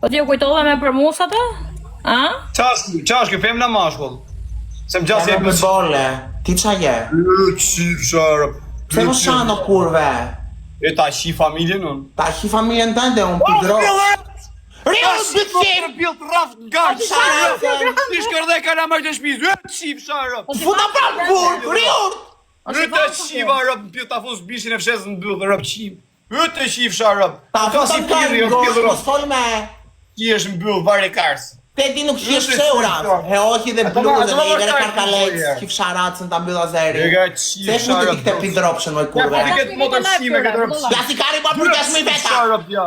Po ti u kujtove me për musat e? A? Qash ke femna mashkull? Se më gjasë Ja me bolle. Ti qa je? Qif sharëp. Se më shano kurve. E ta shi familjen unë. Ta shi familjen tënde, unë pidro. Rios bëtësim! Pjellë të rafë nga sharëp. Ti shkërdhe ka në mërë të shpizë. Qif sharëp. Futa prapë burë, Rios! Rëtë qiva rëp në pjellë ta fusë bishin e fshesën në bëllë dhe rëp qim. Rëtë qif sharëp. Ta futa në kajnë gosh, mos fol me. Ki është në bëllë vare kars. Te di nuk shish sheurat. He oqi dhe bluzën, e gëre karkalec, kif sharatën ta mbylla zeri. Se shmu të kikte pidropshën moj kurve. Ja, këtë motër shime këtë rëpsh. Ja si kari pa për 10.000 veta.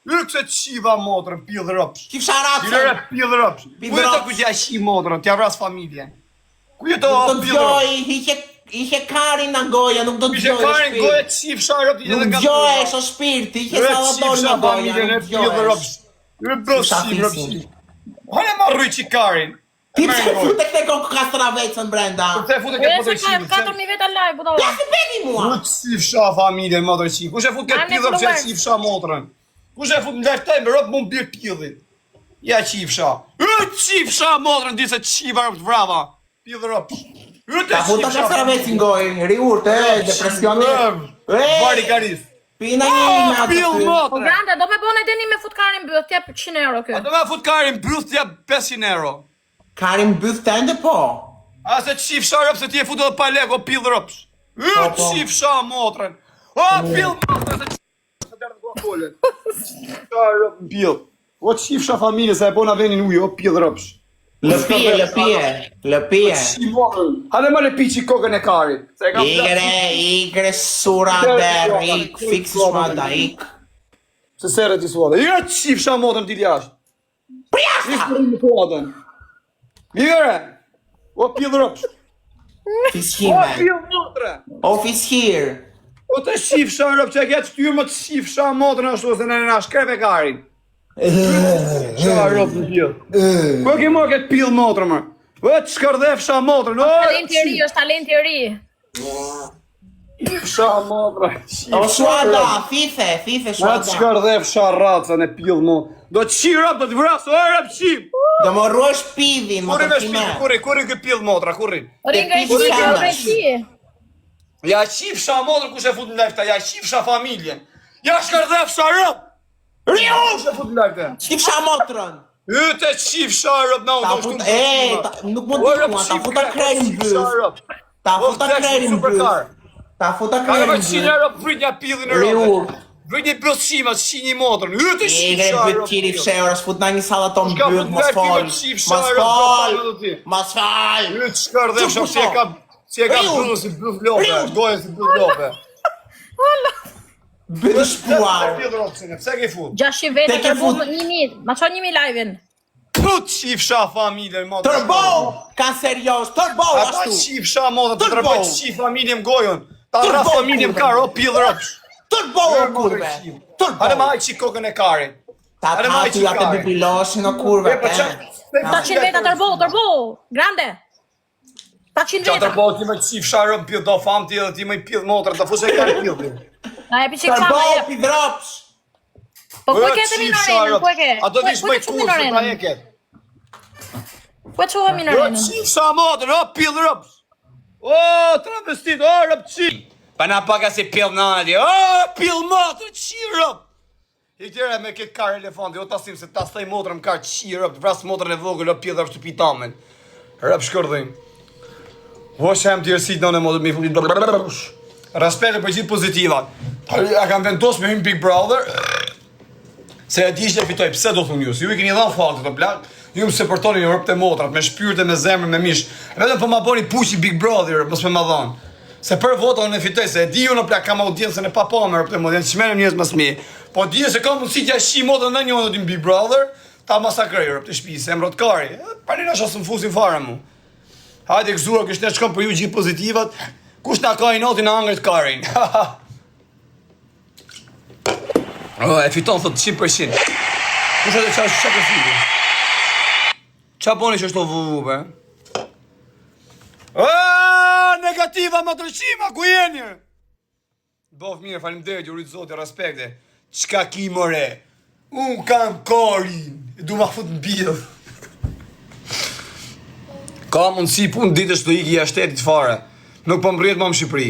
Këse qiva motrën, pjellë rëpsh. Kif sharatën. Qire pjellë rëpsh. Ku jeto ku gja shi motrën, t'ja vras familjen. Ku jeto pjellë rëpsh. Ishe karin në goja, nuk do të Ishe gjoj karin goja qif sharëp. Nuk gjoj, shë shpirti, ishe salatol në goja, nuk gjoj. Rëpsh. Hajë ma rrëj që karin. Ti pëse fute këte kokë kastra vecën brenda? Pëse fute këtë motër qimë? 4.000 veta live, budo. Ja si bedi mua! Rrët qifsha familjen motër qimë. Kushe fut këtë pjellër që qifsha motrën? Kushe fut në leftaj me rëpë mund birë pjellin? Ja qifsha. Rrët qifsha motrën dise qiva rëpë të vrava. Pjellë rëpë. Ta futa kastra vecën gojë, riurt, depresionit. Vari karis. Pina një me atë Pjellë ty. Po motrën. grande, do me bone deni me fut karin bëth, tjep 100 euro A kjo. do me fut karin bëth t'ja 500 euro. Karin bëth tende po. A se qifsha rëpë se ti e fut edhe pa lek o pjellë rëpsh. Rrët qifsha motrën. O pjellë motrën se qifsha dërë të kollën. Qifsha rëpë pjellë. O qifsha familje se e bona venin ujë, o pjellë rëpsh. Lëpije. Hale ma le piqi kokën e karit. Igre sura der, ik, fiksi shmada, ik. Se sere ti suada. Igre qifsha motrën ti t'jasht. Priasta! Ishtë në kodën. Igre. O pjellë rëpsh. O Fishime. pjellë motrën. Office here. O të qifsha rëpsh që e kja të ftyrë më të qifsha motrën ashtu se në shkrep e karin. Qa rëpë në pjellë. Po ke mo këtë pjellë motrën më. O të shkërdhefsha motrën. O Talenti i ri, është talenti i ri. qifsha motrën. O shuada, fife O të shuada. shkërdhefsha racën e pjellë motrën. Do të qi rëpë, do të vrasë, o rëpë qim. Do më ruash pidhin, më Kurri të me kime. shpiti, kurri këtë pjellë motra, kurri. Ringa i pipi qi, shamash. ringa i qi. Ja qifsha motrën kush e fut në lefta, ja qifsha familjen. Ja shkërdhefsha rëpë. Rios! Kush e fut në lefta. Skifsha motrën. Yte qifsha rëpë, na Ta unë futa, nuk më dikua, ta futa krejnë bëth. Ta futa krejnë bëth. Ta futa Ka me krejnë qinë bëth. rëpë, vrit një pillin e Riur. rëpë. Vrit një bëthshima, që një motrën. Yte Igre qifsha bëth rëpë. qiri fshehër, s'fut na një salaton Shka bëth, fut mos lefti fol. me qifsha Mos rëpë, fol. do ti. Mos fol. Yte shkërdhefsha, si e ka bëllë si bëth lope, gojë si bëth lope. Bëth shpuar. Pse ke fut? 600 veta Te ke të bu fut- 1.000. Ma qo 1.000 live-in. Put qifsha familjen, motrën. Turbo! Ka serios, turbo Ata ashtu. qifsha motrën, të Turbo. tërpoj qif familjem gojën. Ta Turbo, rraf familjem kurve. kar, o pjellë rëpsh. Turbo o kurve. Hale ma Turbo. haj qik kokën e karin. Ta Hale ma haj tatu qik atë karin. bibiloshin o kurve. E, po qa? 700 veta turbo, grande. 700 Qa veta. tërpo ti me qifsha rëpë pjellë, do fam ti edhe ti me pjellë motrën, ta fushe kar pjellë. Na e piqik Turbo sama jep. pidrops. Po ku e ke të minorenën, ku e ke? A do t'ish Ku me e ke kurse, ta e minorenën? ke. Ku e qohë Jo minorenën? qifsha motrën, o pjellë rëpsh. O, travestit, o rëpë qim. Pa na paka si pjellë në adi, o pjellë motrën, qi rëpë. I tjera me këtë kar elefanti, o tasim se ta staj motrën kar qi rëpë, vras motrën e vogël, o pjellë rëpë shtëpi tamen. Rëpë shkërdhim. O shem tjërësit në në modë mi fullit. Respekt për gjithë pozitivat. A kam vendos me hym Big Brother, se e di që e fitoj, pse do thunë ju? Si ju i keni dhanë faktë të plak, ju më supportoni një rëpë të motrat, me shpyrët e me zemrë, me mish. Vetëm po ma boni pushi Big Brother, mos me ma dhanë. Se për vota unë e fitoj, se e di ju në plak, kam audiencën e papa me rëpë të motrë, janë qmenëm njës më smi. Po di se ka mundësi t'ja shi motën në një në Big Brother, ta masakrej rëpë të shpi, se më rotë kari. Parina shasë më fusin fare mu. Hajde këzura, kështë ne shkom për ju gjithë pozitivat, kush na ka i notin në angrit karin. O, e fiton, thot 100%. Kush edhe qa kërfili? Qa boni që është të vëvube? O, negativa më tërqima, ku jeni? Bof mirë, falim dhe, gjurit zote, respekte. Qka ki more? Unë kam karin. Du ma fut në bidh. Ka mundësi punë ditës të iki jashtë shtetit fare. Nuk po më rrjet më në Shqipëri.